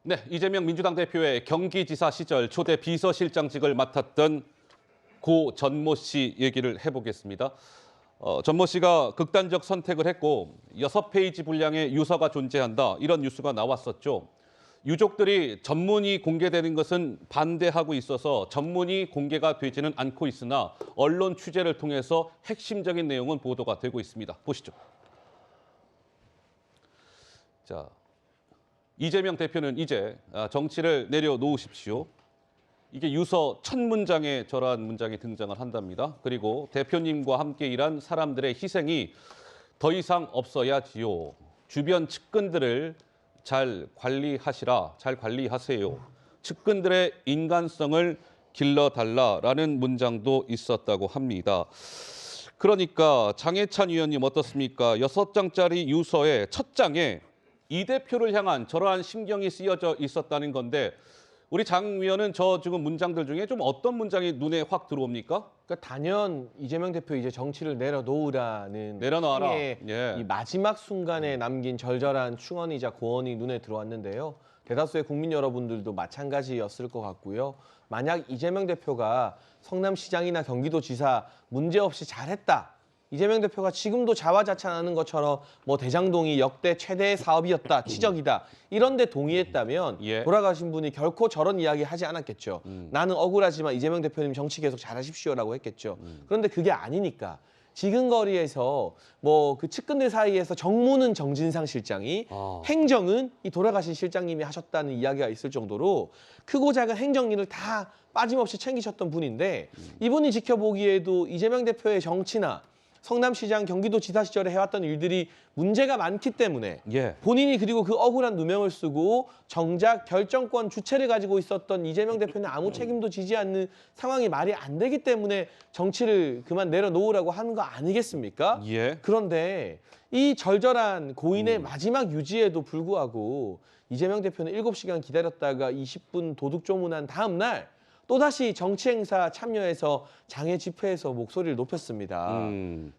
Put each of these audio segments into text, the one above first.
네, 이재명 민주당 대표의 경기지사 시절 초대 비서실장직을 맡았던 고 전모 씨 얘기를 해보겠습니다. 전모 씨가 극단적 선택을 했고 6페이지 분량의 유서가 존재한다 이런 뉴스가 나왔었죠. 유족들이 전문이 공개되는 것은 반대하고 있어서 전문이 공개가 되지는 않고 있으나 언론 취재를 통해서 핵심적인 내용은 보도가 되고 있습니다. 보시죠. 자, 이재명 대표는 이제 정치를 내려놓으십시오. 이게 유서 첫 문장에 저러한 문장이 등장을 한답니다. 그리고 대표님과 함께 일한 사람들의 희생이 더 이상 없어야지요. 주변 측근들을 잘 관리하시라, 잘 관리하세요. 측근들의 인간성을 길러달라라는 문장도 있었다고 합니다. 그러니까 장해찬 의원님 어떻습니까? 6장짜리 유서의 첫 장에 이 대표를 향한 저러한 심경이 쓰여져 있었다는 건데 우리 장 의원은 저 지금 문장들 중에 좀 어떤 문장이 눈에 확 들어옵니까? 그러니까 단연 이재명 대표 이제 정치를 내려놓으라는 내려놔라. 의 예. 이 마지막 순간에 남긴 절절한 충언이자 고언이 눈에 들어왔는데요. 대다수의 국민 여러분들도 마찬가지였을 것 같고요. 만약 이재명 대표가 성남시장이나 경기도지사 문제없이 잘했다. 이재명 대표가 지금도 자화자찬하는 것처럼 뭐 대장동이 역대 최대의 사업이었다, 치적이다 이런 데 동의했다면 예. 돌아가신 분이 결코 저런 이야기 하지 않았겠죠. 나는 억울하지만 이재명 대표님 정치 계속 잘하십시오라고 했겠죠. 그런데 그게 아니니까 지금 거리에서 뭐 그 측근들 사이에서 정무는 정진상 실장이 행정은 이 돌아가신 실장님이 하셨다는 이야기가 있을 정도로 크고 작은 행정일을 다 빠짐없이 챙기셨던 분인데 이분이 지켜보기에도 이재명 대표의 정치나 성남시장, 경기도지사 시절에 해왔던 일들이 문제가 많기 때문에 예. 본인이 그리고 그 억울한 누명을 쓰고 정작 결정권 주체를 가지고 있었던 이재명 대표는 아무 책임도 지지 않는 상황이 말이 안 되기 때문에 정치를 그만 내려놓으라고 하는 거 아니겠습니까? 예. 그런데 이 절절한 고인의 마지막 유지에도 불구하고 이재명 대표는 7시간 기다렸다가 20분 도둑 조문한 다음 날 또다시 정치 행사 참여해서 장애 집회에서 목소리를 높였습니다.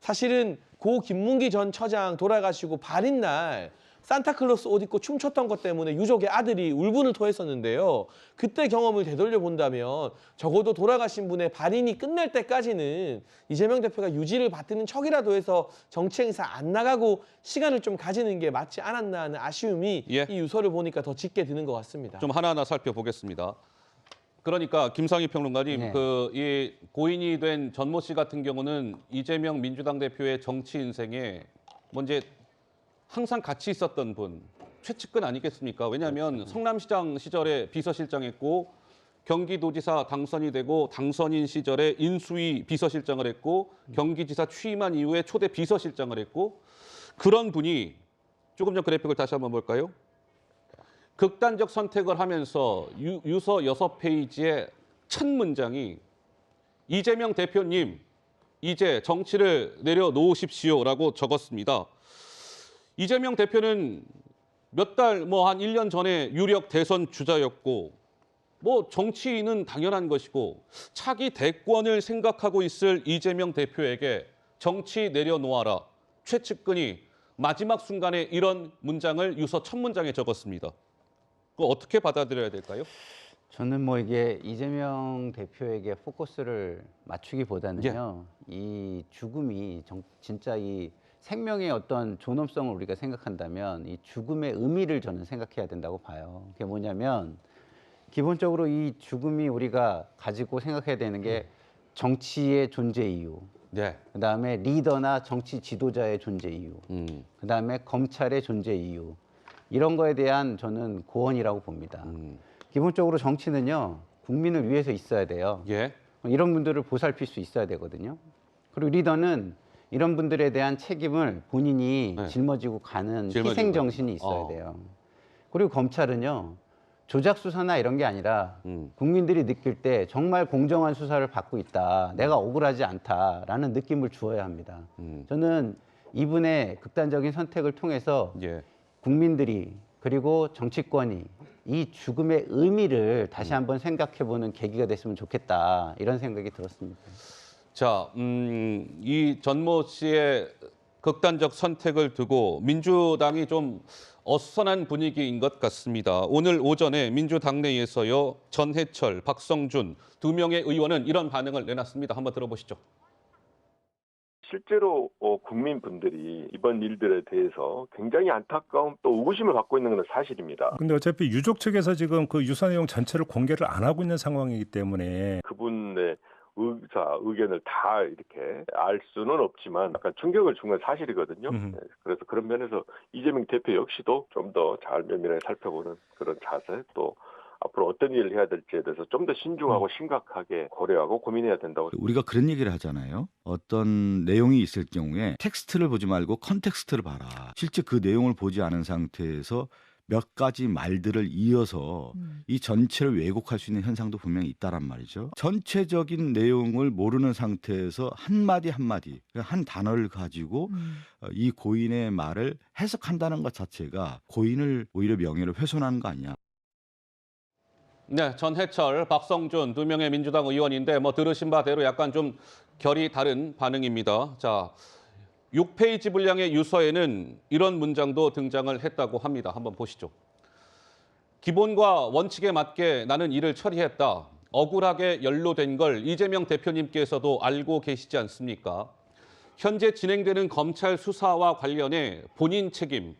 사실은 고 김문기 전 처장 돌아가시고 발인 날 산타클로스 옷 입고 춤췄던 것 때문에 유족의 아들이 울분을 토했었는데요. 그때 경험을 되돌려 본다면 적어도 돌아가신 분의 발인이 끝날 때까지는 이재명 대표가 유지를 받드는 척이라도 해서 정치 행사 안 나가고 시간을 좀 가지는 게 맞지 않았나 하는 아쉬움이 예. 이 유서를 보니까 더 짙게 드는 것 같습니다. 좀 하나하나 살펴보겠습니다. 그러니까 김상희 평론가님, 네. 이 고인이 된 전모 씨 같은 경우는 이재명 민주당 대표의 정치 인생에 뭐 이제 항상 같이 있었던 분, 최측근 아니겠습니까? 왜냐하면 성남시장 시절에 비서실장했고 경기도지사 당선이 되고 당선인 시절에 인수위 비서실장을 했고 경기지사 취임한 이후에 초대 비서실장을 했고 그런 분이 조금 전 그래픽을 다시 한번 볼까요? 극단적 선택을 하면서 유서 6페이지의 첫 문장이 이재명 대표님 이제 정치를 내려놓으십시오라고 적었습니다. 이재명 대표는 몇 달, 한 1년 전에 유력 대선 주자였고 정치인은 당연한 것이고 차기 대권을 생각하고 있을 이재명 대표에게 정치 내려놓아라. 최측근이 마지막 순간에 이런 문장을 유서 첫 문장에 적었습니다. 그거 어떻게 받아들여야 될까요? 저는 이게 이재명 대표에게 포커스를 맞추기보다는요. 이 죽음이 진짜 이 생명의 어떤 존엄성을 우리가 생각한다면 이 죽음의 의미를 저는 생각해야 된다고 봐요. 그게 뭐냐면 기본적으로 이 죽음이 우리가 가지고 생각해야 되는 게 정치의 존재 이유, 네. 그다음에 리더나 정치 지도자의 존재 이유, 그다음에 검찰의 존재 이유. 이런 거에 대한 저는 고언이라고 봅니다. 기본적으로 정치는요, 국민을 위해서 있어야 돼요. 예. 이런 분들을 보살필 수 있어야 되거든요. 그리고 리더는 이런 분들에 대한 책임을 본인이 짊어지고 가는 희생 정신이 있어야 돼요. 그리고 검찰은요, 조작 수사나 이런 게 아니라 국민들이 느낄 때 정말 공정한 수사를 받고 있다, 내가 억울하지 않다라는 느낌을 주어야 합니다. 저는 이분의 극단적인 선택을 통해서 예. 국민들이 그리고 정치권이 이 죽음의 의미를 다시 한번 생각해보는 계기가 됐으면 좋겠다 이런 생각이 들었습니다. 자, 이 전모 씨의 극단적 선택을 두고 민주당이 좀 어수선한 분위기인 것 같습니다. 오늘 오전에 민주당내에서요, 전해철, 박성준 두 명의 의원은 이런 반응을 내놨습니다. 한번 들어보시죠. 실제로 국민분들이 이번 일들에 대해서 굉장히 안타까움 또 의구심을 갖고 있는 건 사실입니다. 근데 어차피 유족 측에서 지금 그 유서 내용 전체를 공개를 안 하고 있는 상황이기 때문에 그분의 의견을 다 이렇게 알 수는 없지만 약간 충격을 준 건 사실이거든요. 네, 그래서 그런 면에서 이재명 대표 역시도 좀 더 잘 면밀하게 살펴보는 그런 자세, 또 앞으로 어떤 일을 해야 될지에 대해서 좀 더 신중하고 심각하게 고려하고 고민해야 된다고. 우리가 그런 얘기를 하잖아요. 어떤 내용이 있을 경우에 텍스트를 보지 말고 컨텍스트를 봐라. 실제 그 내용을 보지 않은 상태에서 몇 가지 말들을 이어서 이 전체를 왜곡할 수 있는 현상도 분명히 있다란 말이죠. 전체적인 내용을 모르는 상태에서 한마디 한마디, 한 단어를 가지고 이 고인의 말을 해석한다는 것 자체가 고인을 오히려 명예를 훼손하는 거 아니냐. 네, 전해철, 박성준 두 명의 민주당 의원인데 뭐 들으신 바대로 약간 좀 결이 다른 반응입니다. 자, 6페이지 분량의 유서에는 이런 문장도 등장을 했다고 합니다. 한번 보시죠. 기본과 원칙에 맞게 나는 일을 처리했다. 억울하게 연루된 걸 이재명 대표님께서도 알고 계시지 않습니까? 현재 진행되는 검찰 수사와 관련해 본인 책임,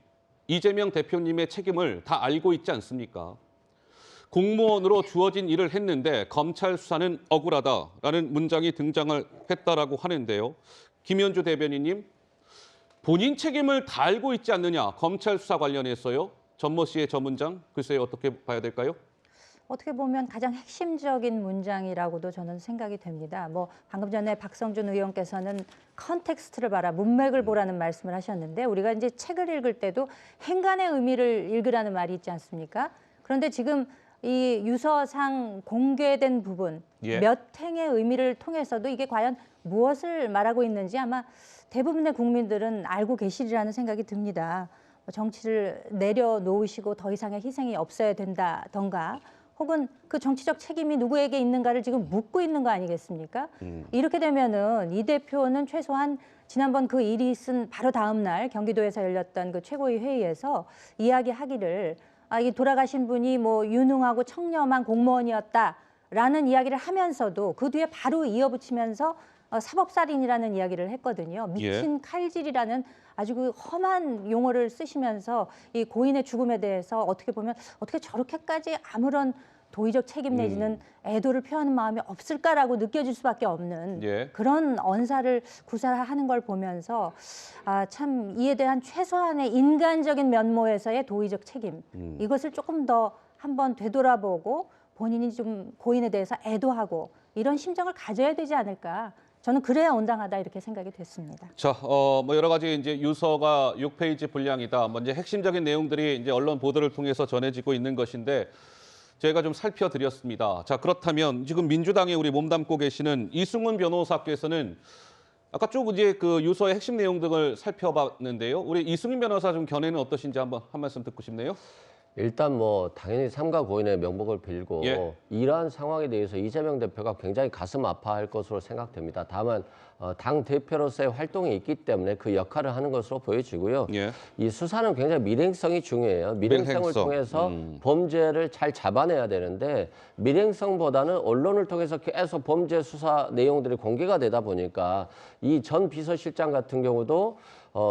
이재명 대표님의 책임을 다 알고 있지 않습니까? 공무원으로 주어진 일을 했는데 검찰 수사는 억울하다라는 문장이 등장을 했다라고 하는데요. 김현주 대변인님, 본인 책임을 다 알고 있지 않느냐, 검찰 수사 관련해서요. 전모 씨의 저 문장, 글쎄요, 어떻게 봐야 될까요? 어떻게 보면 가장 핵심적인 문장이라고도 저는 생각이 됩니다. 뭐 방금 전에 박성준 의원께서는 컨텍스트를 봐라, 문맥을 보라는 말씀을 하셨는데 우리가 이제 책을 읽을 때도 행간의 의미를 읽으라는 말이 있지 않습니까? 그런데 지금 이 유서상 공개된 부분, 예. 몇 행의 의미를 통해서도 이게 과연 무엇을 말하고 있는지 아마 대부분의 국민들은 알고 계시리라는 생각이 듭니다. 정치를 내려놓으시고 더 이상의 희생이 없어야 된다던가 혹은 그 정치적 책임이 누구에게 있는가를 지금 묻고 있는 거 아니겠습니까? 이렇게 되면은 이 대표는 최소한 지난번 그 일이 있은 바로 다음 날 경기도에서 열렸던 그 최고위 회의에서 이야기하기를 이 돌아가신 분이 뭐 유능하고 청렴한 공무원이었다라는 이야기를 하면서도 그 뒤에 바로 이어붙이면서 사법살인이라는 이야기를 했거든요. 미친 칼질이라는 아주 그 험한 용어를 쓰시면서 이 고인의 죽음에 대해서 어떻게 보면 어떻게 저렇게까지 아무런 도의적 책임 내지는 애도를 표하는 마음이 없을까라고 느껴질 수밖에 없는 예. 그런 언사를 구사하는 걸 보면서 참 이에 대한 최소한의 인간적인 면모에서의 도의적 책임 이것을 조금 더 한번 되돌아보고 본인이 좀 고인에 대해서 애도하고 이런 심정을 가져야 되지 않을까. 저는 그래야 온당하다 이렇게 생각이 됐습니다. 자, 뭐 여러 가지 이제 유서가 6페이지 분량이다. 먼저 핵심적인 내용들이 이제 언론 보도를 통해서 전해지고 있는 것인데 저희가 좀 살펴드렸습니다. 자, 그렇다면 지금 민주당에 우리 몸담고 계시는 이승훈 변호사께서는 아까 쭉 이제 그 유서의 핵심 내용 등을 살펴봤는데요. 우리 이승훈 변호사 좀 견해는 어떠신지 한번 한 말씀 듣고 싶네요. 일단 뭐 당연히 삼가 고인의 명복을 빌고 예. 이러한 상황에 대해서 이재명 대표가 굉장히 가슴 아파할 것으로 생각됩니다. 다만 당 대표로서의 활동이 있기 때문에 그 역할을 하는 것으로 보여지고요. 예. 이 수사는 굉장히 밀행성이 중요해요. 밀행성을 밀행성. 통해서 범죄를 잘 잡아내야 되는데 밀행성보다는 언론을 통해서 계속 범죄 수사 내용들이 공개가 되다 보니까 이 전 비서실장 같은 경우도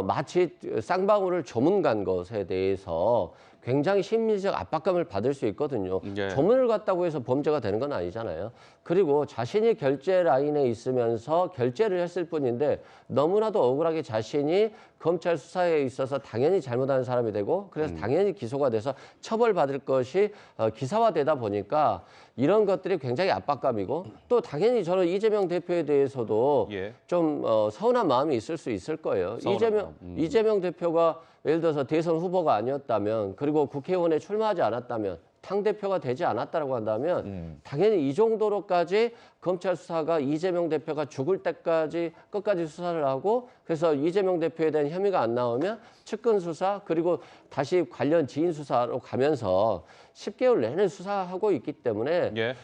마치 쌍방울을 조문 간 것에 대해서 굉장히 심리적 압박감을 받을 수 있거든요. 예. 조문을 갔다고 해서 범죄가 되는 건 아니잖아요. 그리고 자신이 결제 라인에 있으면서 결제를 했을 뿐인데 너무나도 억울하게 자신이 검찰 수사에 있어서 당연히 잘못한 사람이 되고 그래서 당연히 기소가 돼서 처벌받을 것이 기사화되다 보니까 이런 것들이 굉장히 압박감이고 또 당연히 저는 이재명 대표에 대해서도 예. 좀 서운한 마음이 있을 수 있을 거예요. 서운한 이재명 대표가 예를 들어서 대선 후보가 아니었다면 그리고 국회의원에 출마하지 않았다면 당대표가 되지 않았다고 한다면 당연히 이 정도로까지 검찰 수사가 이재명 대표가 죽을 때까지 끝까지 수사를 하고 그래서 이재명 대표에 대한 혐의가 안 나오면 측근 수사 그리고 다시 관련 지인 수사로 가면서 10개월 내내 수사하고 있기 때문에 예.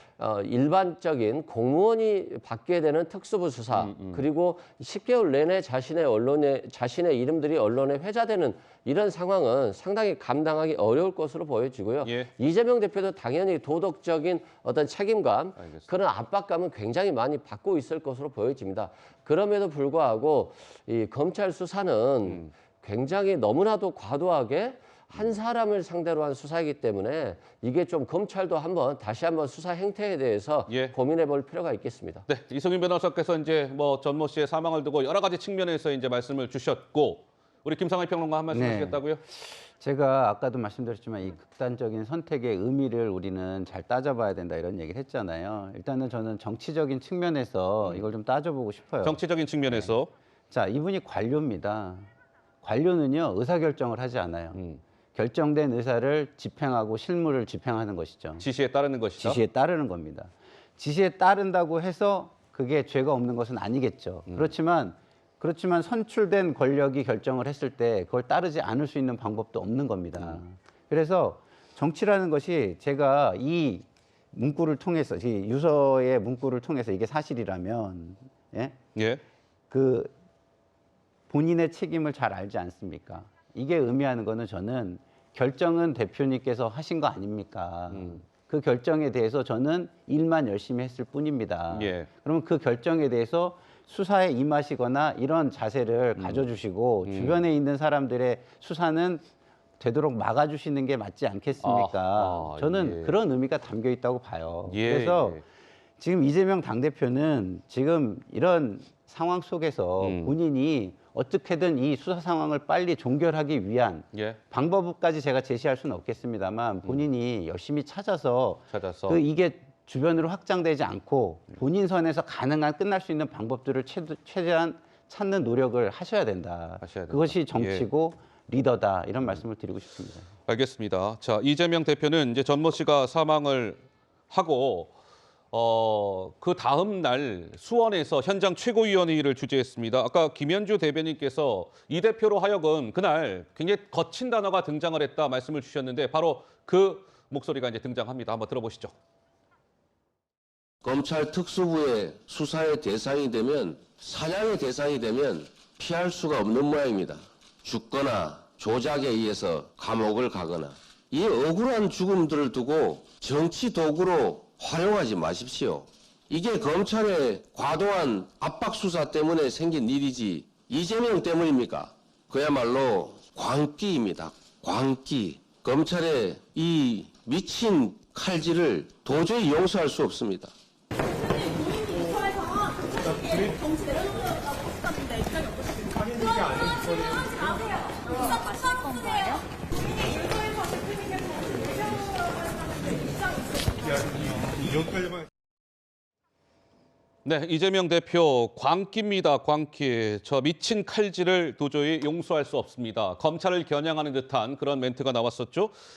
일반적인 공무원이 받게 되는 특수부 수사 그리고 10개월 내내 자신의 이름들이 언론에 회자되는 이런 상황은 상당히 감당하기 어려울 것으로 보여지고요. 예. 이재명 대표도 당연히 도덕적인 어떤 책임감 알겠습니다. 그런 압박감은 굉장히 많이 받고 있을 것으로 보여집니다. 그럼에도 불구하고 이 검찰 수사는 굉장히 너무나도 과도하게 한 사람을 상대로 한 수사이기 때문에 이게 좀 검찰도 다시 한번 수사 행태에 대해서 예. 고민해 볼 필요가 있겠습니다. 네, 이성윤 변호사께서 이제 뭐 전모 씨의 사망을 두고 여러 가지 측면에서 이제 말씀을 주셨고 우리 김상환 평론가 한 말씀 네. 하시겠다고요? 제가 아까도 말씀드렸지만 이 극단적인 선택의 의미를 우리는 잘 따져봐야 된다 이런 얘기를 했잖아요. 일단은 저는 정치적인 측면에서 이걸 좀 따져보고 싶어요. 정치적인 측면에서 자, 이분이 관료입니다. 관료는요, 의사결정을 하지 않아요. 결정된 의사를 집행하고 실무를 집행하는 것이죠. 지시에 따르는 것이다. 지시에 따르는 겁니다. 지시에 따른다고 해서 그게 죄가 없는 것은 아니겠죠. 그렇지만 선출된 권력이 결정을 했을 때 그걸 따르지 않을 수 있는 방법도 없는 겁니다. 그래서 정치라는 것이 제가 이 문구를 통해서, 이 유서의 문구를 통해서 이게 사실이라면, 예. 그 본인의 책임을 잘 알지 않습니까? 이게 의미하는 거는 저는 결정은 대표님께서 하신 거 아닙니까? 그 결정에 대해서 저는 일만 열심히 했을 뿐입니다. 예. 그러면 그 결정에 대해서 수사에 임하시거나 이런 자세를 가져주시고 주변에 있는 사람들의 수사는 되도록 막아주시는 게 맞지 않겠습니까? 저는 예. 그런 의미가 담겨 있다고 봐요. 예, 그래서 예. 지금 이재명 당대표는 지금 이런 상황 속에서 본인이 어떻게든 이 수사 상황을 빨리 종결하기 위한 예. 방법까지 제가 제시할 수는 없겠습니다만 본인이 열심히 찾아서 찾아서 이게 주변으로 확장되지 않고 본인 선에서 가능한 끝날 수 있는 방법들을 최대한 찾는 노력을 하셔야 된다. 하셔야 된다. 그것이 정치고 리더다 이런 말씀을 드리고 싶습니다. 알겠습니다. 자, 이재명 대표는 이제 전모 씨가 사망을 하고 그 다음 날 수원에서 현장 최고위원회의를 주재했습니다. 아까 김현주 대변인께서 이 대표로 하여금 그날 굉장히 거친 단어가 등장을 했다 말씀을 주셨는데 바로 그 목소리가 이제 등장합니다. 한번 들어보시죠. 검찰 특수부의 수사의 대상이 되면 사냥의 대상이 되면 피할 수가 없는 모양입니다. 죽거나 조작에 의해서 감옥을 가거나 이 억울한 죽음들을 두고 정치 도구로 활용하지 마십시오. 이게 검찰의 과도한 압박 수사 때문에 생긴 일이지 이재명 때문입니까? 그야말로 광기입니다. 광기. 검찰의 이 미친 칼질을 도저히 용서할 수 없습니다. 네, 이재명 대표 광기입니다. 광기. 저 미친 칼질을 도저히 용서할 수 없습니다. 검찰을 겨냥하는 듯한 그런 멘트가 나왔었죠.